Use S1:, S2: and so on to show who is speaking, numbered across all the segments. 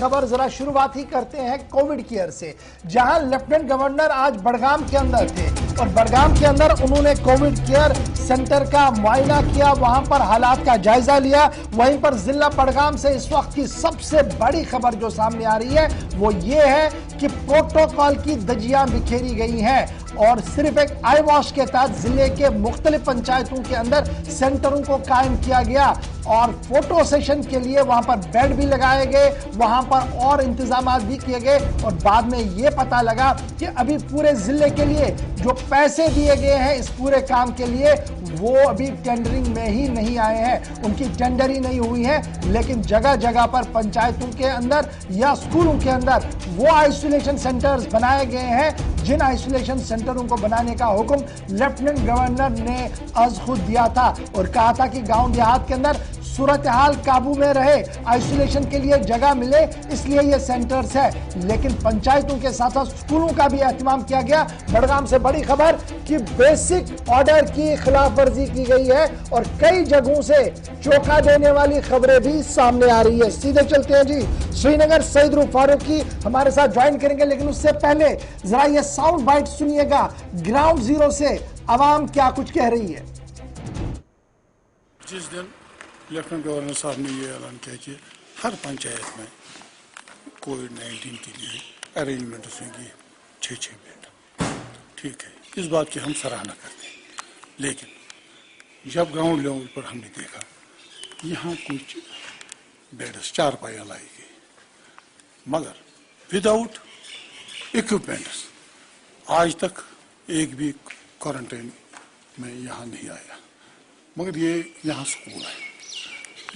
S1: खबर जरा शुरुआत ही करते हैं कोविड केयर से, जहां लेफ्टिनेंट गवर्नर आज बड़गाम के अंदर थे और बड़गाम के अंदर उन्होंने कोविड केयर सेंटर का मुआयना किया, वहां पर हालात का जायजा लिया। वहीं पर जिला बड़गाम से इस वक्त की सबसे बड़ी खबर जो सामने आ रही है वो ये है कि प्रोटोकॉल की धज्जियां बिखेरी गई हैं और सिर्फ एक आई वॉश के तहत जिले के मुख्तलिफ पंचायतों के अंदर सेंटरों को कायम किया गया और फोटो सेशन के लिए वहां पर बेड भी लगाए गए, वहां पर और इंतजामात भी किए गए। और बाद में यह पता लगा कि अभी पूरे जिले के लिए जो पैसे दिए गए हैं इस पूरे काम के लिए वो अभी टेंडरिंग में ही नहीं आए हैं, उनकी टेंडर ही नहीं हुई है। लेकिन जगह जगह पर पंचायतों के अंदर या स्कूलों के अंदर वो आइसोलेशन सेंटर्स बनाए गए हैं जिन आइसोलेशन सेंटरों को बनाने का हुक्म लेफ्टिनेंट गवर्नर ने आज खुद दिया था और कहा था कि गांव देहात के अंदर सूरत हाल काबू में रहे, आइसोलेशन के लिए जगह मिले, इसलिए ये सेंटर्स है। लेकिन पंचायतों के साथ साथ स्कूलों का भी एहतमाम किया गया। बड़गाम से बड़ी खबर कि बेसिक ऑर्डर की खिलाफ वर्जी की गई है और कई जगहों से चौंका देने वाली खबरें भी सामने आ रही है। सीधे चलते हैं जी श्रीनगर, सईद रूफ फारूकी हमारे साथ ज्वाइन करेंगे, लेकिन उससे पहले जरा ये साउंड बाइट सुनिएगा ग्राउंड जीरो से आवाम क्या कुछ कह रही है।
S2: जिस दिन लेफ्टिनेंट गवर्नर साहब ने ये ऐलान किया कि हर पंचायत में कोविड-19 के लिए अरेंजमेंट्स होंगी 6 बेड, ठीक है, इस बात की हम सराहना करते हैं। लेकिन जब ग्राउंड लेवल पर हमने देखा यहाँ कुछ बेड्स 4 पाया लाई गई मगर विदाउट इक्विपमेंट्स। आज तक एक भी क्वारंटाइन में यहाँ नहीं आया, मगर ये यहाँ स्कूल है,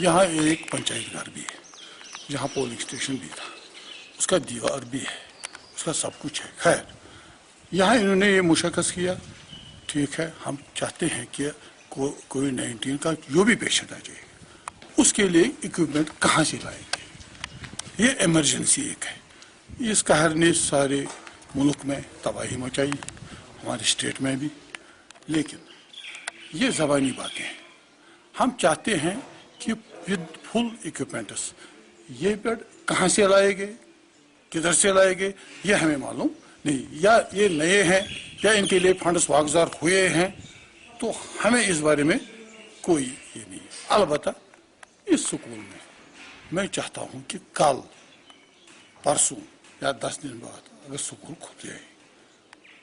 S2: यहाँ एक पंचायत घर भी है, जहाँ पोलिंग स्टेशन भी था, उसका दीवार भी है, उसका सब कुछ है। खैर यहाँ इन्होंने ये मुशक्कत किया, ठीक है, हम चाहते हैं कि कोविड-19 का जो भी पेशेंट आ जाएगा उसके लिए इक्विपमेंट कहाँ से लाएंगे। ये इमरजेंसी एक है, इस कहर ने सारे मुल्क में तबाही मचाई, हमारे स्टेट में भी। लेकिन ये ज़बानी बातें हैं, हम चाहते हैं कि विद फुल इक्विपमेंट्स ये बेड कहाँ से लाए गए, किधर से लाए गए, ये हमें मालूम नहीं, या ये नए हैं या इनके लिए फंड्स वागजार हुए हैं, तो हमें इस बारे में कोई ये नहीं है। अलबत्ता इस स्कूल में मैं चाहता हूँ कि कल परसों या 10 दिन बाद अगर स्कूल खुल जाए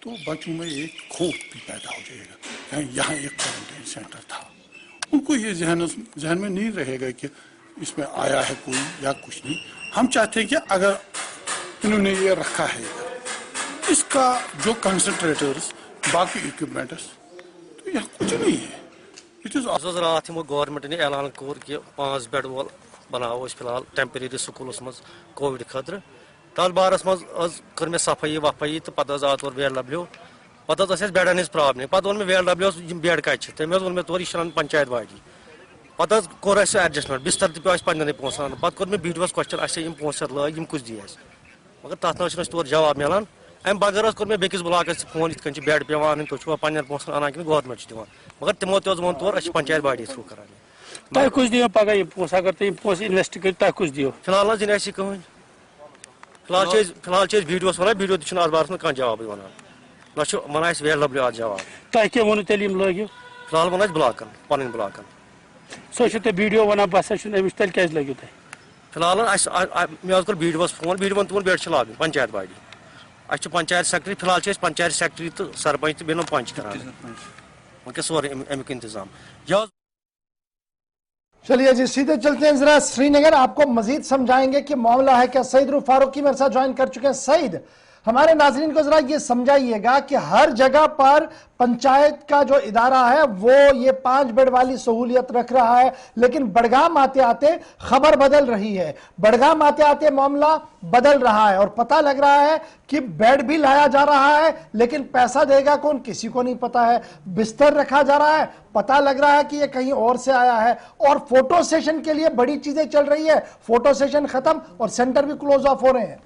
S2: तो बच्चों में एक खौफ भी पैदा हो जाएगा। यहाँ एक क्वारंटाइन सेंटर था, उनको ये जहन में नहीं रहेगा कि इसमें आया है कोई या कुछ नहीं। हम चाहते हैं कि अगर इन्होंने ये रखा है इसका जो कंसंट्रेटर्स बाकी इक्विपमेंट्स, तो यहाँ कुछ नहीं है।
S3: रात गवर्नमेंट ने ऐलान कोर कि 5 बेड वोल बनाओ फिलहाल टेम्परेरी स्कूलस मज कोविड खतर तल बारस मज कर मे सफाई वफाई तो पे आव तौर VLW पे बेडन हज प्रॉब्लम पे वो VLW बेड कत तमें वो मे तौर यह पंचायत बाजी पे कोर एडजस्टमेंट बिस्तर पे पे पोसन पे कोर मे वीडियोस क्वेश्चन पोसर लग कुछ दी मगर तथ ना तौर जवाब मिलान। अम बगैर कोर मे बेकिस ब्लॉकस फोन इत बेड पे अन तुम पे पोसन अना कि गवर्नमेंट दिवान मगर तमो वो तौर पंचायत बाडी थ्रू कर
S4: पगह अगर तुम इन्वेस्ट कर दियो
S3: फिलहाल ना दिन कहें फिलहाल वीडियोस वन वीडियो आज बार कह जवाब वन ना वन VLW आज जवाब
S4: तुम क्या वो लगे
S3: फिलहाल वन ब्लॉकन पन ब्लॉकन
S4: सो वीडियो वन बस तेल क्या लगे तुम
S3: फिलहाल मे कोर वीडियोस फोन वीडियो तुम बेड लाग पंचायत बाडी अच्छे पंचायत सेक्रेटरी फिलहाल पंचायत सेक्रेटरी तो सरपंच तो बेनो पंच कर वनकस सोरे अमुक इंतजाम।
S1: चलिए जी सीधे चलते हैं जरा श्रीनगर, आपको मजीद समझाएंगे कि मामला है क्या। सईद रूफ फारूकी मेरे साथ ज्वाइन कर चुके हैं। सईद, हमारे नाजरीन को जरा ये समझाइएगा कि हर जगह पर पंचायत का जो इदारा है वो ये 5 बेड वाली सहूलियत रख रहा है, लेकिन बड़गाम आते आते खबर बदल रही है, बड़गाम आते आते मामला बदल रहा है और पता लग रहा है कि बेड भी लाया जा रहा है लेकिन पैसा देगा कौन किसी को नहीं पता है, बिस्तर रखा जा रहा है, पता लग रहा है कि ये कहीं और से आया है और फोटो सेशन के लिए बड़ी चीजें चल रही है, फोटो सेशन खत्म और सेंटर भी क्लोज ऑफ हो रहे हैं।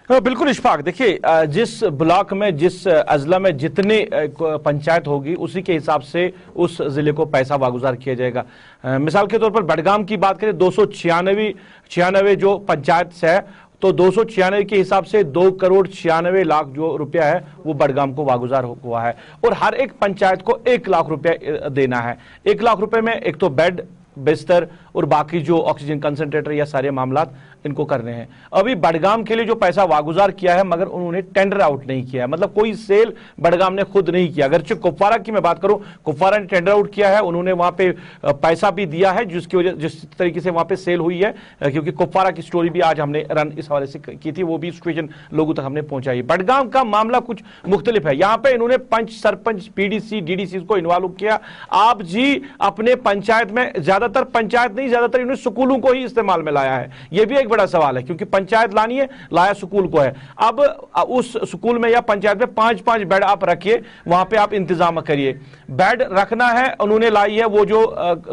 S5: बिल्कुल इशफाक, देखिए जिस ब्लॉक में, जिस अजला में जितनी पंचायत होगी उसी के हिसाब से उस जिले को पैसा वागुजार किया जाएगा। मिसाल के तौर पर बडगाम की बात करें, 296 जो पंचायत है, तो 296 के हिसाब से 2,96,00,000 जो रुपया है वो बडगाम को वागुजार हुआ है। और हर एक पंचायत को 1 लाख रुपया देना है। 1 लाख रुपए में एक तो बेड, बिस्तर और बाकी जो ऑक्सीजन कंसंट्रेटर या सारे मामलात इनको करने हैं। अभी बडगाम के लिए जो पैसा वागुजार किया है, मगर उन्होंने टेंडर आउट नहीं किया है, मतलब कोई सेल बडगाम ने खुद नहीं किया। अगर कुपवारा की मैं बात करूं, कुपवारा ने टेंडर आउट किया है, उन्होंने वहां पे पैसा भी दिया है, जिसकी वजह जिस तरीके से वहां पे सेल हुई है, क्योंकि कुपवारा की स्टोरी भी आज हमने रन इस हवाले से की थी, वो भी सिचुएशन लोगों तक हमने पहुंचाई। बडगाम का मामला कुछ मुख्तलिफ है। यहाँ पे इन्होंने पंच, सरपंच, पीडीसी, डीडीसी को इन्वॉल्व किया। आप जी अपने पंचायत में, ज्यादातर पंचायत नहीं, ज्यादातर इन्होंने स्कूलों को ही इस्तेमाल में लाया है। यह भी एक बड़ा सवाल है, क्योंकि पंचायत लानी है, लाया स्कूल को है। अब उस स्कूल में या पंचायत में 5-5 बेड आप रखिए, वहां पे आप इंतजाम करिए। बेड रखना है, उन्होंने लाई है वो जो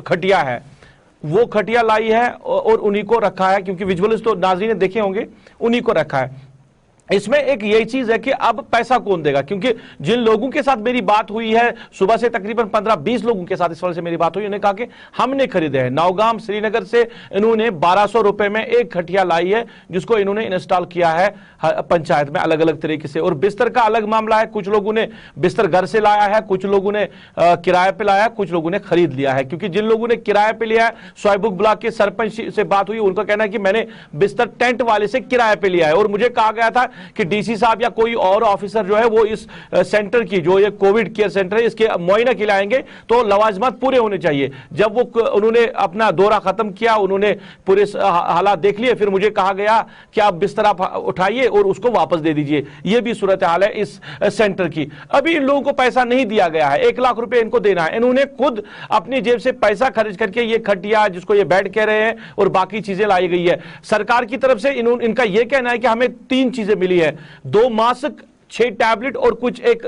S5: खटिया है, वो खटिया लाई है और उन्हीं को रखा है, क्योंकि विजुअल्स तो नाज़रीन ने देखे होंगे, उन्हीं को रखा है। इसमें एक यही चीज है कि अब पैसा कौन देगा, क्योंकि जिन लोगों के साथ मेरी बात हुई है, सुबह से तकरीबन 15-20 लोगों के साथ इस वजह से मेरी बात हुई, उन्होंने कहा कि हमने खरीदे हैं। नौगाम श्रीनगर से इन्होंने 1200 रुपए में एक खटिया लाई है, जिसको इन्होंने इंस्टॉल किया है पंचायत में अलग अलग तरीके से। और बिस्तर का अलग मामला है, कुछ लोगों ने बिस्तर घर से लाया है, कुछ लोगों ने किराए पे लाया, कुछ लोगों ने खरीद लिया है। क्योंकि जिन लोगों ने किराए पे लिया है, सोयबुक ब्लॉक के सरपंच से बात हुई, उनका कहना है कि मैंने बिस्तर टेंट वाले से किराए पे लिया है, और मुझे कहा गया था कि डीसी साहब या कोई और ऑफिसर जो है वो इस सेंटर की, जो ये कोविड केयर सेंटर है, इसके मुआयना के लिए आएंगे तो लवाजमात पूरे होने चाहिए। जब वो उन्होंने अपना दौरा खत्म किया, उन्होंने पूरे हालात देख लिए, फिर मुझे कहा गया कि आप बिस्तर आप उठाइए और उसको वापस दे दीजिए। ये भी सूरत हाल है इस सेंटर की। अभी इन लोगों को पैसा नहीं दिया गया है, 1 लाख रुपए इनको देना है। इन्होंने खुद अपनी जेब से पैसा खर्च करके ये खटिया, जिसको ये बेड कह रहे हैं, और बाकी चीजें लाई गई है। सरकार की तरफ से इनका यह कहना है कि हमें 3 चीजें मिली है, 2 मास्क, 6 टैबलेट और कुछ एक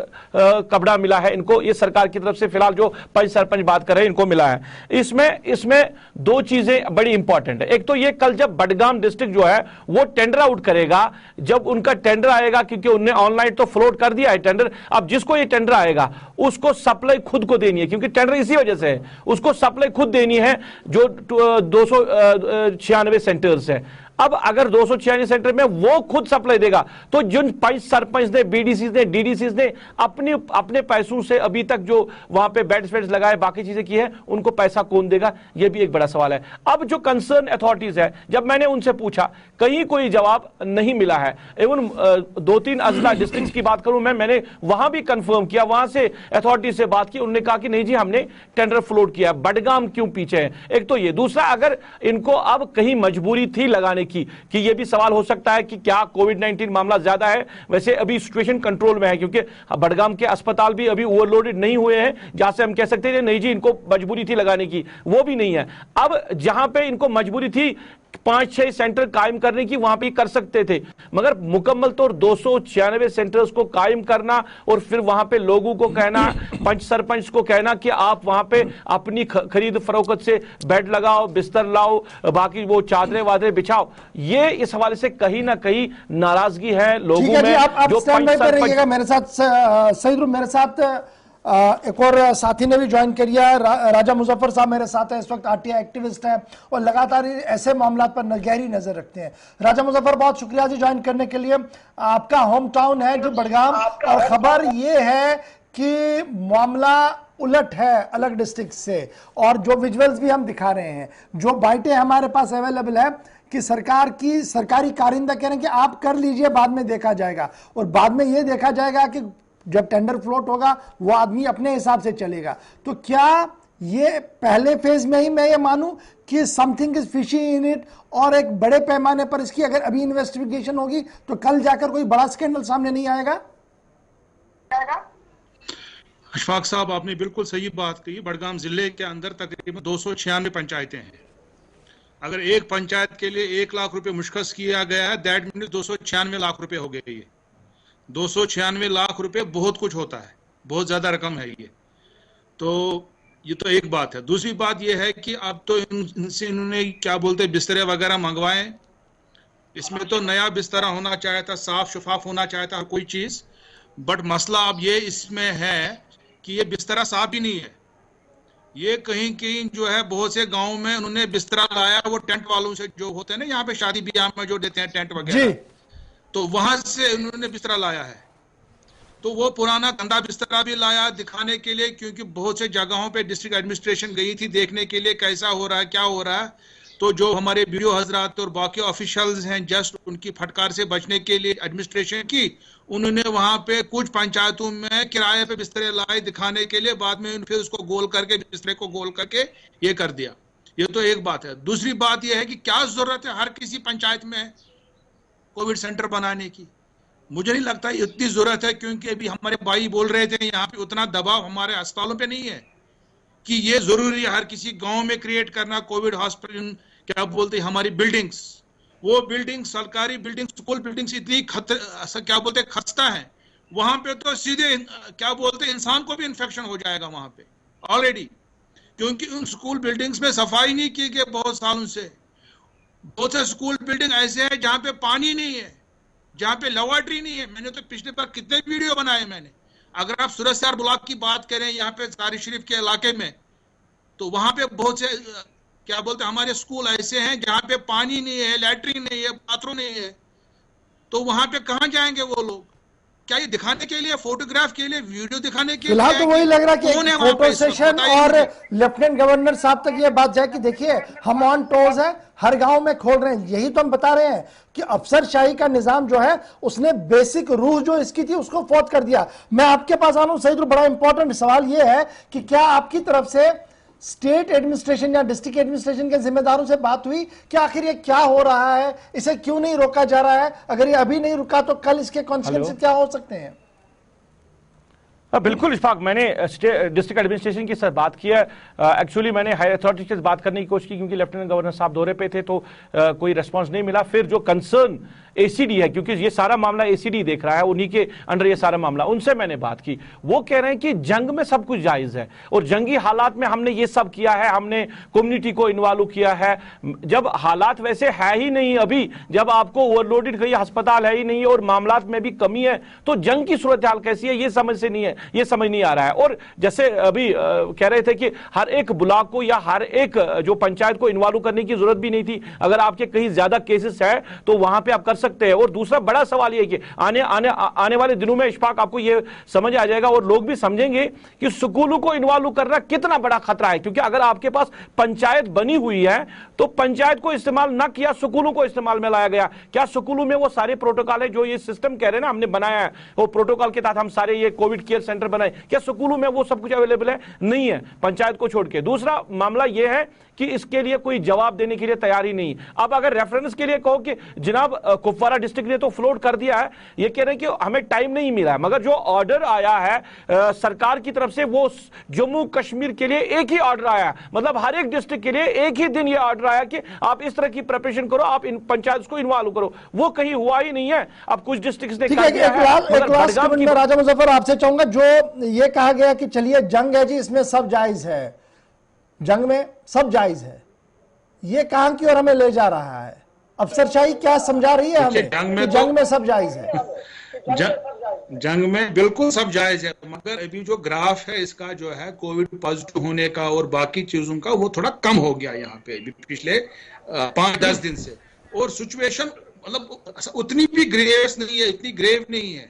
S5: कपड़ा मिला है इनको। ये सरकार की तरफ से फिलहाल जो पंच सरपंच बात कर रहे हैं, इनको मिला है। इसमें 2 चीजें बड़ी इंपॉर्टेंट है। एक तो ये, कल जब बडगाम डिस्ट्रिक्ट जो है वो टेंडर आउट करेगा, जब उनका टेंडर आएगा, क्योंकि उन्होंने ऑनलाइन तो फ्लोट कर दिया है टेंडर, अब जिसको ये टेंडर आएगा उसको सप्लाई खुद को देनी है, क्योंकि टेंडर इसी वजह से है, उसको सप्लाई खुद देनी है, जो 296 सेंटर्स है। अब अगर 296 सेंटर में वो खुद सप्लाई देगा, तो जिन पंच सरपंच ने, बीडीसी ने, डीडीसी ने अपने पैसों से अभी तक जो वहां पे बेड्स लगाए, बाकी चीजें की है, उनको पैसा कौन देगा, ये भी एक बड़ा सवाल है। अब जो कंसर्न अथॉरिटीज है, जब मैंने उनसे पूछा, कहीं कोई जवाब नहीं मिला है। इवन 2-3 अजला डिस्ट्रिक्ट की बात करूं मैंने वहां भी कंफर्म किया, वहां से अथॉरिटी से बात की, उन्होंने कहा कि नहीं जी, हमने टेंडर फ्लोट किया। बडगाम क्यों पीछे है? एक तो ये, दूसरा, अगर इनको अब कहीं मजबूरी थी लगाने कि ये भी सवाल हो सकता है कि क्या कोविड-19 मामला ज्यादा है। वैसे अभी सिचुएशन कंट्रोल में है, क्योंकि बडगाम के अस्पताल भी अभी ओवरलोडेड नहीं हुए हैं, जहां से हम कह सकते हैं नहीं जी इनको मजबूरी थी लगाने की, वो भी नहीं है। अब जहां पे इनको मजबूरी थी 5-6 सेंटर कायम करने की, वहां पे कर सकते थे, मगर मुकम्मल तौर 296 सेंटर्स को कायम करना और फिर वहां पे लोगों को कहना, पंच सरपंच को कहना कि आप वहां पे अपनी खरीद फरोख्त से बेड लगाओ, बिस्तर लाओ, बाकी वो चादरें वादरें बिछाओ, ये इस हवाले से कहीं ना कहीं नाराजगी है लोगों में।
S1: आप स्टैंड बाय पे रहिएगा मेरे साथ। सईद, मेरे साथ एक और साथी ने भी ज्वाइन किया है, राजा मुजफ्फर साहब मेरे साथ है, इस वक्त आरटीआई एक्टिविस्ट हैं और लगातार ऐसे मामलों पर गहरी नजर रखते हैं। राजा मुजफ्फर, बहुत शुक्रिया जी ज्वाइन करने के लिए। आपका होम टाउन है जो बडगाम, और खबर ये है कि मामला उलट है अलग डिस्ट्रिक्ट से, और जो विजुअल्स भी हम दिखा रहे हैं, जो बाइटें हमारे पास अवेलेबल है कि सरकारी कारिंदा कह रहे हैं कि आप कर लीजिए, बाद में देखा जाएगा, और बाद में यह देखा जाएगा कि जब टेंडर फ्लोट होगा वो आदमी अपने हिसाब से चलेगा। तो क्या ये पहले फेज में ही मैं ये मानूं कि something is fishy in it, और एक बड़े पैमाने पर इसकी अगर अभी इन्वेस्टिगेशन होगी तो कल जाकर कोई बड़ा स्कैंडल सामने नहीं आएगा?
S6: अशफाक साहब, आपने बिल्कुल सही बात कही। बडगाम जिले के अंदर तकरीबन 296 पंचायतें हैं। अगर एक पंचायत के लिए 1 लाख रुपए मुश्खस किया गया है, दैट मीन्स 296 लाख रुपए हो गए। 296 लाख रुपए बहुत कुछ होता है, बहुत ज्यादा रकम है ये। तो ये तो एक बात है। दूसरी बात ये है कि अब तो इनसे इन्होंने क्या बोलते हैं बिस्तरे वगैरह मंगवाए, اس میں تو نیا بستر ہونا چاہیے تھا, صاف شفاف ہونا چاہیے تھا ہر کوئی چیز, بٹ مسئلہ اب یہ اس میں ہے کہ یہ بستر صاف ہی نہیں ہے. یہ کہیں کہیں جو ہے بہت سے گاؤں میں انہوں نے بستر لایا وہ ٹینٹ والوں سے, جو ہوتے ہیں نا یہاں پہ شادی بیاہ میں جو دیتے ہیں ٹینٹ وغیرہ, تو وہاں سے انہوں نے بستر لایا ہے. تو وہ پرانا گندا بستر بھی لایا دکھانے کے لیے, کیونکہ بہت سے جگہوں پہ ڈسٹرکٹ ایڈمنسٹریشن گئی تھی دیکھنے کے لیے کیسا ہو رہا ہے کیا ہو رہا ہے. تو جو ہمارے بیڈیو حضرات اور باقی آفیشلز ہیں جسٹ ان کی پھٹکار سے بچنے کے لیے ایڈمنسٹریشن کی, انہوں نے وہاں پہ کچھ پنچایتوں میں کرائے پہ بسترے لائے دکھانے کے لیے, بعد میں پھر اس کو گول کر کے بسترے کو گول کر کے یہ کر دیا. یہ تو ایک بات ہے. دوسری بات یہ ہے کہ کیا ضرورت ہے ہر کسی پنچایت میں کووڈ سینٹر بنانے کی؟ مجھے نہیں لگتا اتنی ضرورت ہے, کیونکہ ابھی ہمارے بھائی بول رہے تھے یہاں پہ اتنا دباؤ ہمارے اسپتالوں پہ نہیں ہے کہ یہ ضروری ہے ہر کسی گاؤں میں کریٹ کرنا کووڈ ہاسپٹل. کیا بولتے ہیں ہماری بلڈنگز, وہ بلڈنگ سرکاری بلڈنگ اسکول بلڈنگز اتنی کیا بولتے ہیں خستہ ہیں, وہاں پہ تو سیدھے کیا بولتے ہیں انسان کو بھی انفیکشن ہو جائے گا وہاں پہ آلریڈی, کیونکہ ان اسکول بلڈنگز میں صفائی نہیں کی گئی بہت سالوں سے. بہت سے اسکول بلڈنگ ایسے ہیں جہاں پہ پانی نہیں ہے, جہاں پہ لیبارٹری نہیں ہے. میں نے تو پچھلے بار کتنے ویڈیو بنائے میں نے. اگر آپ سورج سار بلاک کی بات کریں یہاں پہ ساری شریف کے علاقے میں, تو وہاں پہ بہت سے کیا بولتے ہیں ہمارے اسکول ایسے ہیں جہاں پہ پانی نہیں ہے, لیٹرین نہیں ہے, باتھ روم نہیں ہے. تو وہاں پہ کہاں جائیں گے وہ لوگ؟ کیا یہ دکھانے کے لیے, فوٹوگراف کے لیے, ویڈیو دکھانے کے لیے؟
S1: فی الحال تو وہی لگ رہا کہ فوٹو سیشن اور لیفٹیننٹ گورنر صاحب تک یہ بات جائے کہ دیکھیے ہم آن ٹوز ہیں, ہر گاؤں میں کھول رہے ہیں. یہی تو ہم بتا رہے ہیں کہ افسر شاہی کا نظام جو ہے اس نے بیسک روح جو اس کی تھی اس کو فوت کر دیا. میں آپ کے پاس آنا ہوں سعید, بڑا امپورٹنٹ سوال یہ ہے کہ کیا آپ کی طرف سے اسٹیٹ ایڈمنسٹریشن یا ڈسٹرکٹ ایڈمنسٹریشن کے ذمہ داروں سے بات ہوئی کہ آخر یہ کیا ہو رہا ہے, اسے کیوں نہیں روکا جا رہا ہے؟ اگر یہ ابھی نہیں رکا تو کل اس کے کانسیکوینسز کیا ہو سکتے ہیں؟
S5: بالکل اشفاق, میں نے ڈسٹرکٹ ایڈمنسٹریشن کی ساتھ بات کی ہے. ایکچولی میں نے ہائی اتھارٹی سے بات کرنے کی کوشش کی کیونکہ لیفٹیننٹ گورنر صاحب دورے پہ تھے تو کوئی ریسپانس نہیں ملا. پھر جو کنسرن اے سی ڈی ہے, کیونکہ یہ سارا معاملہ اے سی ڈی دیکھ رہا ہے, انہی کے انڈر یہ سارا معاملہ, ان سے میں نے بات کی. وہ کہہ رہے ہیں کہ جنگ میں سب کچھ جائز ہے اور جنگی حالات میں ہم نے یہ سب کیا ہے, ہم نے کمیونٹی کو انوالو کیا ہے. جب حالات ویسے ہے ہی نہیں ابھی, جب آپ کو اوور لوڈڈ کہیں ہسپتال ہے ہی نہیں اور معاملات میں بھی کمی ہے, تو جنگ کی صورتحال کیسی ہے یہ سمجھ سے نہیں ہے, یہ سمجھ نہیں آ رہا ہے. اور جیسے ابھی کہہ رہے تھے کہ ہر ایک بلاک کو یا ہر ایک جو پنچایت کو انوالو کرنے کی ضرورت بھی نہیں تھی. اگر آپ کے کہیں زیادہ کیسز ہے تو وہاں پہ آپ کر سکتے ہیں. اور دوسرا بڑا سوال یہ کہ آنے والے دنوں میں اشفاق آپ کو یہ سمجھ آ جائے گا اور لوگ بھی سمجھیں گے کہ سکولوں کو انوالو کرنا کتنا بڑا خطرہ ہے. کیونکہ اگر آپ کے پاس پنچایت بنی ہوئی ہے تو پنچایت کو استعمال نہ کیا, سکولوں کو استعمال میں لایا گیا. کیا سکولوں میں وہ سارے پروٹوکال ہے جو یہ سسٹم کہہ رہے ہیں نا ہم نے بنایا ہے, وہ پروٹوکال کے تحت ہم سارے یہ کووڈ کیئر سینٹر بنائے, کیا سکولوں میں وہ سب کچھ اویلیبل ہے؟ نہیں ہے, پنچایت کو چھوڑ کے. دوسرا معاملہ یہ ہے کہ اس کے لیے کوئی جواب دینے کے لیے تیار ہی نہیں. اب اگر ریفرنس کے لیے کہو کہ جناب کپوارہ ڈسٹرکٹ نے تو فلوٹ کر دیا ہے, یہ کہہ رہے ہیں کہ ہمیں ٹائم نہیں ملا ہے, مگر جو آرڈر آیا ہے سرکار کی طرف سے وہ جموں کشمیر کے لیے ایک ہی آرڈر آیا, مطلب ہر ایک ڈسٹرکٹ کے لیے ایک ہی دن یہ آرڈر آیا کہ آپ اس طرح کی پریپریشن کرو, آپ ان پنچایت کو انوالو کرو. وہ کہیں ہوا ہی نہیں ہے. اب کچھ ڈسٹرکٹس نے کہا ہے.
S1: راجہ مظفر آپ سے چاہوں گا, جو یہ کہا گیا کہ چلیے جنگ ہے جی اس میں سب جائز ہے, جنگ میں سب جائز ہے, یہ کہاں کی اور ہمیں لے جا رہا ہے؟ افسر شاہی کیا سمجھا رہی ہے ہمیں کہ جنگ میں سب جائز ہے؟
S6: جنگ میں بالکل سب جائز ہے, مگر ابھی جو گراف ہے اس کا جو ہے کووڈ پازیٹو ہونے کا اور باقی چیزوں کا وہ تھوڑا کم ہو گیا یہاں پہ پچھلے 5-10 دن سے. اور سچویشن مطلب اتنی بھی گریوس نہیں ہے, اتنی گریو نہیں ہے.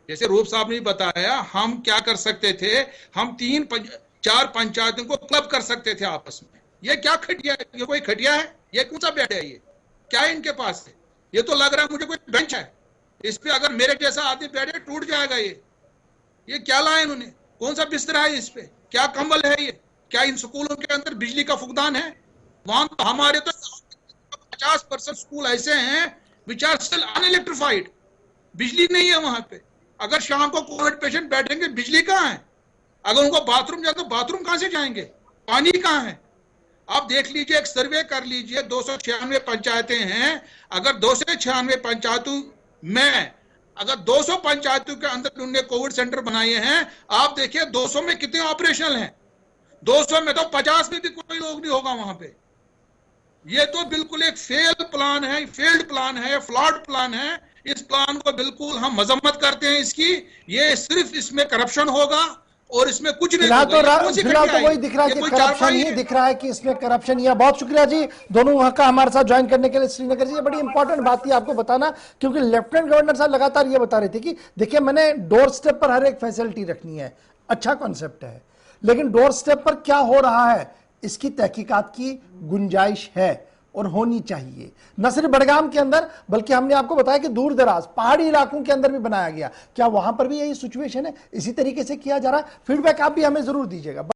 S6: جیسے روپ صاحب نے بتایا ہم کیا کر سکتے تھے, ہم 3-4 پنچایتوں کو کلب کر سکتے تھے آپس میں. یہ کیا کھٹیا ہے؟ یہ کوئی کھٹیا ہے؟ یہ کون سا بیڈ ہے؟ یہ کیا ہے ان کے پاس ہے؟ یہ تو لگ رہا ہے مجھے کوئی بینچ ہے, اس پہ اگر میرے جیسا آدمی بیٹھے ٹوٹ جائے گا. یہ کیا لائے انہوں نے؟ کون سا بستر ہے اس پہ؟ کیا کمبل ہے یہ؟ کیا ان سکولوں کے اندر بجلی کا فقدان ہے؟ وہاں ہمارے تو 50% سکول ایسے ہیں which are still unelectrified, بجلی نہیں ہے وہاں پہ. اگر شام کو کووڈ پیشنٹ بیٹھیں گے بجلی کہاں ہے؟ اگر ان کو باتھ روم جائے تو باتھ روم کہاں سے جائیں گے؟ پانی کہاں ہے؟ آپ دیکھ لیجئے, ایک سروے کر لیجئے, 296 پنچایتیں ہیں. اگر 296 پنچایتوں میں اگر 200 پنچایتوں کے اندر انہوں نے کووڈ سینٹر بنائے ہیں, آپ دیکھیں 200 میں کتنے آپریشنل ہیں. 200 میں تو 50 میں بھی کوئی لوگ نہیں ہوگا وہاں پہ. یہ تو بالکل ایک فیلڈ پلان ہے فلاڈ پلان ہے. اس پلان کو بالکل ہم مذمت کرتے ہیں اس کی. یہ صرف اس میں کرپشن ہوگا اور اس میں کچھ نہیں ہوگا.
S1: فی الحال تو وہی دکھ رہا ہے کہ کرپشن ہی دکھ رہا ہے کہ اس میں کرپشن ہی ہے. بہت شکریہ جی دونوں وہاں کا ہمارے ساتھ جوائن کرنے کے لیے سری نگر سے. یہ بڑی امپورٹنٹ بات تھی آپ کو بتانا, کیونکہ لیفٹنٹ گورنر صاحب لگاتار یہ بتا رہے تھے کہ دیکھیں میں نے ڈور سٹیپ پر ہر ایک فیسلٹی رکھنی ہے. اچھا کانسیپٹ ہے, لیکن ڈور سٹیپ پر کیا ہو رہا ہے اس کی تحقیقات کی گنجائش ہے اور ہونی چاہیے. نہ صرف بڑگام کے اندر بلکہ ہم نے آپ کو بتایا کہ دور دراز پہاڑی علاقوں کے اندر بھی بنایا گیا. کیا وہاں پر بھی یہی سچویشن ہے؟ اسی طریقے سے کیا جا رہا ہے؟ فیڈ بیک آپ بھی ہمیں ضرور دیجیے گا.